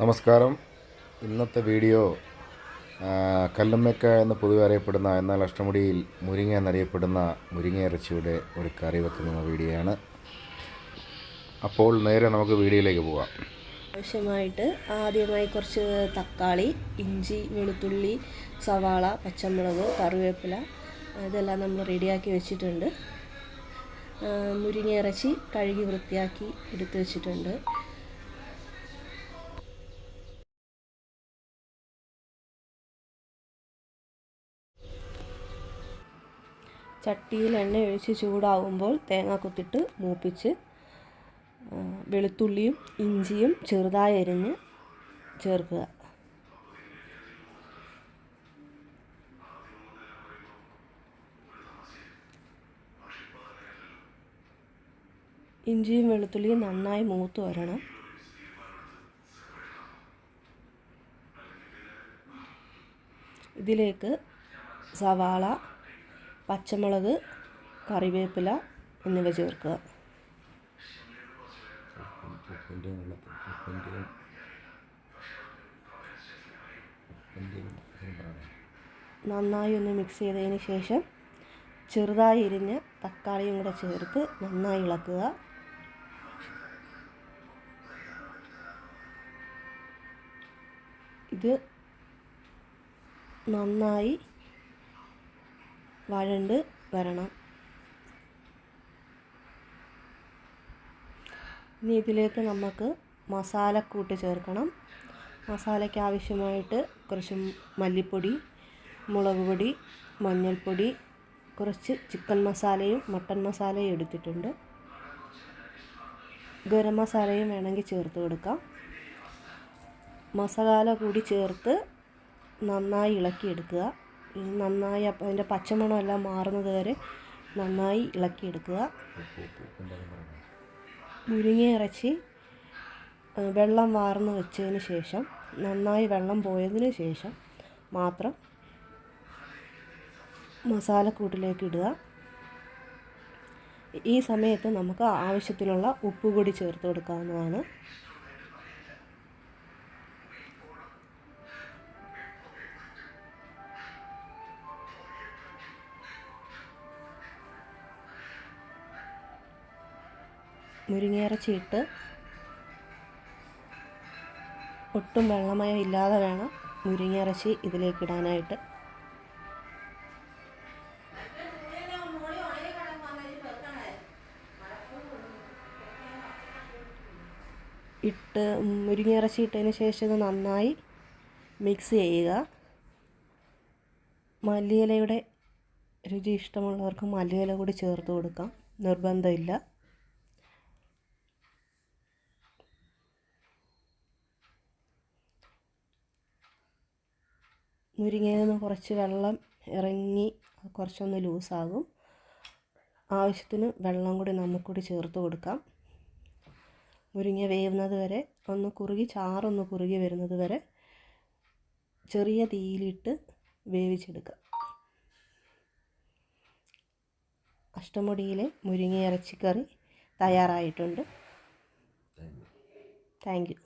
നമസ്കാരം. ഇന്നത്തെ വീഡിയോ കല്ലുമ്മക്ക എന്ന് പൊതുവെ അറിയപ്പെടുന്ന, എന്നാൽ അഷ്ടമുടിയിൽ മുരിങ്ങ എന്നറിയപ്പെടുന്ന മുരിങ്ങ ഇറച്ചിയുടെ ഒരു കറി വെക്കുന്ന വീഡിയോയാണ്. അപ്പോൾ നേരെ നമുക്ക് വീഡിയോയിലേക്ക് പോകാം. ആവശ്യമായിട്ട് ആദ്യമായി കുറച്ച് തക്കാളി, ഇഞ്ചി, വെളുത്തുള്ളി, സവാള, പച്ചമുളക്, കറിവേപ്പില ഇതെല്ലാം നമ്മൾ റെഡിയാക്കി വെച്ചിട്ടുണ്ട്. മുരിങ്ങ ഇറച്ചി കഴുകി വൃത്തിയാക്കി എടുത്ത് വെച്ചിട്ടുണ്ട്. ചട്ടിയിൽ എണ്ണ ഒഴിച്ച് ചൂടാവുമ്പോൾ തേങ്ങ കൊത്തിട്ട് മൂപ്പിച്ച് വെളുത്തുള്ളിയും ഇഞ്ചിയും ചെറുതായി അരിഞ്ഞ് ചേർക്കുക. ഇഞ്ചിയും വെളുത്തുള്ളിയും നന്നായി മൂത്ത് വരണം. ഇതിലേക്ക് സവാള, പച്ചമുളക്, കറിവേപ്പില എന്നിവ ചേർക്കുക. നന്നായി ഒന്ന് മിക്സ് ചെയ്തതിന് ശേഷം ചെറുതായി എരിഞ്ഞ തക്കാളിയും കൂടെ ചേർത്ത് നന്നായി ഇളക്കുക. ഇത് നന്നായി വഴണ്ട് വരണം. ഇനി ഇതിലേക്ക് നമുക്ക് മസാലക്കൂട്ട് ചേർക്കണം. മസാലയ്ക്ക് ആവശ്യമായിട്ട് കുറച്ച് മല്ലിപ്പൊടി, മുളക് പൊടി, മഞ്ഞൾപ്പൊടി, കുറച്ച് ചിക്കൻ മസാലയും മട്ടൻ മസാലയും എടുത്തിട്ടുണ്ട്. ഗരം മസാലയും വേണമെങ്കിൽ ചേർത്ത് കൊടുക്കാം. മസാല കൂടി ചേർത്ത് നന്നായി ഇളക്കിയെടുക്കുക. ഇത് നന്നായി അതിൻ്റെ പച്ചമണം എല്ലാം മാറുന്നത് വരെ നന്നായി ഇളക്കിയെടുക്കുക. മുരിങ്ങ ഇറച്ചി വെള്ളം വാർന്ന് വെച്ചതിന് ശേഷം, നന്നായി വെള്ളം പോയതിന് ശേഷം മാത്രം മസാലക്കൂട്ടിലേക്ക് ഇടുക. ഈ സമയത്ത് നമുക്ക് ആവശ്യത്തിനുള്ള ഉപ്പ് കൂടി ചേർത്ത് കൊടുക്കാവുന്നതാണ്. മുരിങ്ങയിറച്ചിയിട്ട് ഒട്ടും വെള്ളമയം ഇല്ലാതെ വേണം മുരിങ്ങയിറച്ചി ഇതിലേക്ക് ഇടാനായിട്ട്. മുരിങ്ങയിറച്ചി ഇട്ടതിന് ശേഷം ഇത് നന്നായി മിക്സ് ചെയ്യുക. മല്ലിയിലയുടെ രുചി ഇഷ്ടമുള്ളവർക്ക് മല്ലിയില കൂടി ചേർത്ത് കൊടുക്കാം, നിർബന്ധമില്ല. മുരിങ്ങയിൽ നിന്ന് കുറച്ച് വെള്ളം ഇറങ്ങി കുറച്ചൊന്ന് ലൂസാകും. ആവശ്യത്തിന് വെള്ളം കൂടി നമുക്കൂടി ചേർത്ത് കൊടുക്കാം. മുരിങ്ങ വേവുന്നത് വരെ ചാറൊന്ന് കുറുകി വരുന്നത് വരെ ചെറിയ തീയിലിട്ട് വേവിച്ചെടുക്കാം. അഷ്ടമുടിയിലെ മുരിങ്ങ ഇറച്ചിക്കറി തയ്യാറായിട്ടുണ്ട്. Thank you.